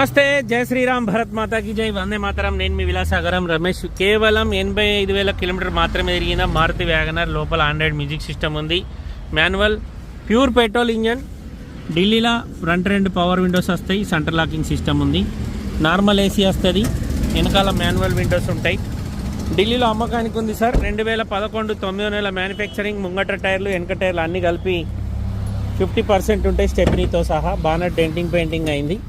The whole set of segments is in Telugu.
నమస్తే, జై శ్రీరామ్, భరత్ మాతాకి జై, వందే మాతరం. నేను మీ విలాసాగరం రమేష్. కేవలం 85,000 కిలోమీటర్ మాత్రమే తిరిగిన మారుతి వ్యాగనర్. లోపల ఆండ్రాయిడ్ మ్యూజిక్ సిస్టమ్ ఉంది, మాన్యువల్ ప్యూర్ పెట్రోల్ ఇంజన్. ఢిల్లీలో ఫ్రంట్ 2 పవర్ విండోస్ వస్తాయి, సెంటర్ లాకింగ్ సిస్టమ్ ఉంది, నార్మల్ ఏసీ వస్తుంది, వెనకాల మాన్యువల్ విండోస్ ఉంటాయి. ఢిల్లీలో అమ్మకానికి ఉంది సార్. 2011 9వ నెల మ్యానుఫ్యాక్చరింగ్. ముంగట టైర్లు వెనక టైర్లు అన్నీ కలిపి 50% ఉంటాయి, స్టెప్నీతో సహా. బానట్ డెంటింగ్ పెయింటింగ్ అయింది.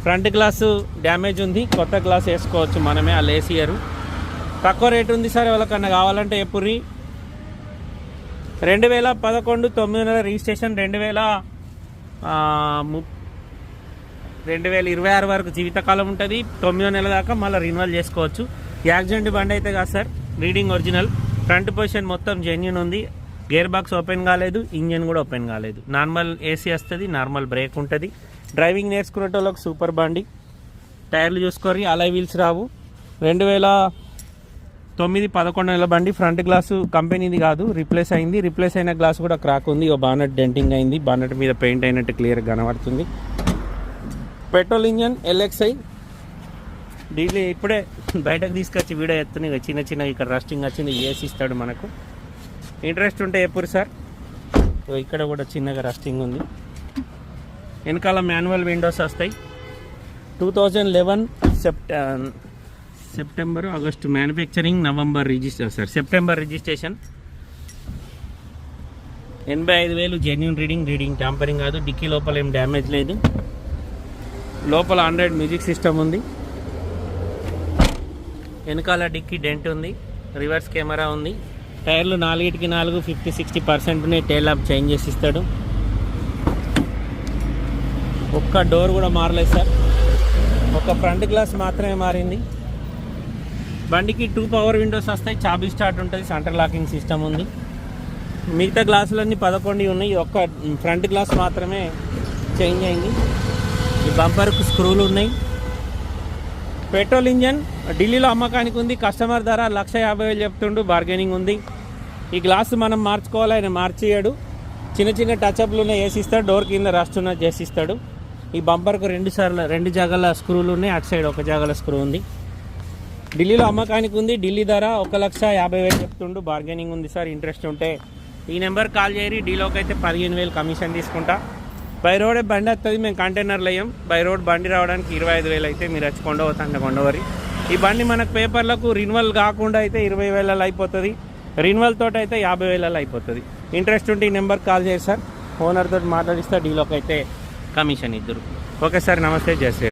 ఫ్రంట్ గ్లాసు డ్యామేజ్ ఉంది, కొత్త గ్లాస్ వేసుకోవచ్చు మనమే, ఆ లేసియరు. తక్కువ రేటు ఉంది సార్, ఎవరికన్నా కావాలంటే ఎప్పుడు. 2011 9వ నెల రిజిస్ట్రేషన్. 2026 వరకు జీవితకాలం ఉంటుంది. 9వ నెల దాకా మళ్ళీ రిన్యువల్ చేసుకోవచ్చు. యాక్సిడెంట్ బండి అయితే కాదు sir, reading original. Front position మొత్తం జెన్యూన్ ఉంది. గేర్ బాక్స్ ఓపెన్ కాలేదు, ఇంజన్ కూడా ఓపెన్ కాలేదు. నార్మల్ ఏసీ వస్తుంది, నార్మల్ బ్రేక్ ఉంటుంది. డ్రైవింగ్ నేర్చుకునేటోళ్ళకి సూపర్ బండి. టైర్లు చూసుకోరి, అలాయ్ వీల్స్ రావు. 2009 11 నెల బండి. ఫ్రంట్ గ్లాసు కంపెనీది కాదు, రిప్లేస్ అయింది. రిప్లేస్ అయిన గ్లాస్ కూడా క్రాక్ ఉంది. ఓ బానట్ డెంటింగ్ అయింది, బానట్ మీద పెయింట్ అయినట్టు క్లియర్గా కనబడుతుంది. Petrol engine LXI. డీలీ ఇప్పుడే బయటకు తీసుకొచ్చి వీడియో ఎత్తున్నాయి, చిన్న చిన్న ఇక్కడ రస్టింగ్ వచ్చింది, ఏసీ ఇస్తాడు మనకు. ఇంట్రెస్ట్ ఉంటే ఎప్పుడు సార్. ఇక్కడ కూడా చిన్నగా రస్టింగ్ ఉంది. వెనకాల మాన్యువల్ విండోస్ వస్తాయి. 2011 September August manufacturing, November register sir, September registration. 85,000 genuine reading tampering కాదు. డిక్కీ లోపల ఏం డ్యామేజ్ లేదు. లోపల ఆండ్రాయిడ్ మ్యూజిక్ సిస్టమ్ ఉంది. వెనకాల డిక్కీ డెంట్ ఉంది, రివర్స్ కెమెరా ఉంది. టైర్లు 4కి 4 50-60% ఉన్నాయి. టైల్ ల్యాంప్ చేంజ్ చేసి ఇస్తాడు. ఒక్క డోర్ కూడా మారలేదు సార్, ఒక ఫ్రంట్ గ్లాస్ మాత్రమే మారింది. బండికి 2 పవర్ విండోస్ వస్తాయి, చాబీ స్టార్ట్ ఉంటుంది, సెంటర్ లాకింగ్ సిస్టమ్ ఉంది. మిగతా గ్లాసులన్నీ 11 ఉన్నాయి, ఒక్క ఫ్రంట్ గ్లాస్ మాత్రమే చేంజ్ అయింది. ఈ బంపర్కు స్క్రూలు ఉన్నాయి. Petrol engine. ఢిల్లీలో అమ్మకానికి ఉంది. కస్టమర్ ధర 1,50,000 చెప్తుండు, బార్గెనింగ్ ఉంది. ఈ గ్లాసు మనం మార్చుకోవాలి, ఆయన మార్చేయడు. చిన్న చిన్న టచ్అప్లు ఉన్నాయి, వేసిస్తాడు. డోర్ కింద రస్ట్ ఉన్నది చేసిస్తాడు. ఈ బంపర్కు 2 జాగాల స్క్రూలు ఉన్నాయి, అటు సైడ్ 1 జాగాల స్క్రూ ఉంది. ఢిల్లీలో అమ్మకానికి ఉంది. ఢిల్లీ ధర 1,50,000 చెప్తుండు, బార్గెనింగ్ ఉంది సార్. ఇంట్రెస్ట్ ఉంటే ఈ నెంబర్ కాల్ చేయరి. డీలోకి అయితే 15,000 కమిషన్ తీసుకుంటా. బై రోడే బండి వస్తుంది, మేము కంటైనర్లు అయ్యాం. బై రోడ్ బండి రావడానికి 25,000 అయితే మీరు వచ్చి కొండవరి. ఈ బండి మనకు పేపర్లకు రిన్యువల్ కాకుండా అయితే 20,000 అయిపోతుంది, రిన్యువల్ తోటి అయితే 50,000 అయిపోతుంది. ఇంట్రెస్ట్ ఉంటే ఈ నెంబర్ కాల్ చేయండి సార్, ఓనర్ తోటి మాట్లాడిస్తే డీలోకి అయితే కమిషన్ ఇద్దరు. ఓకే సార్, నమస్తే, జై శ్రీరామ్.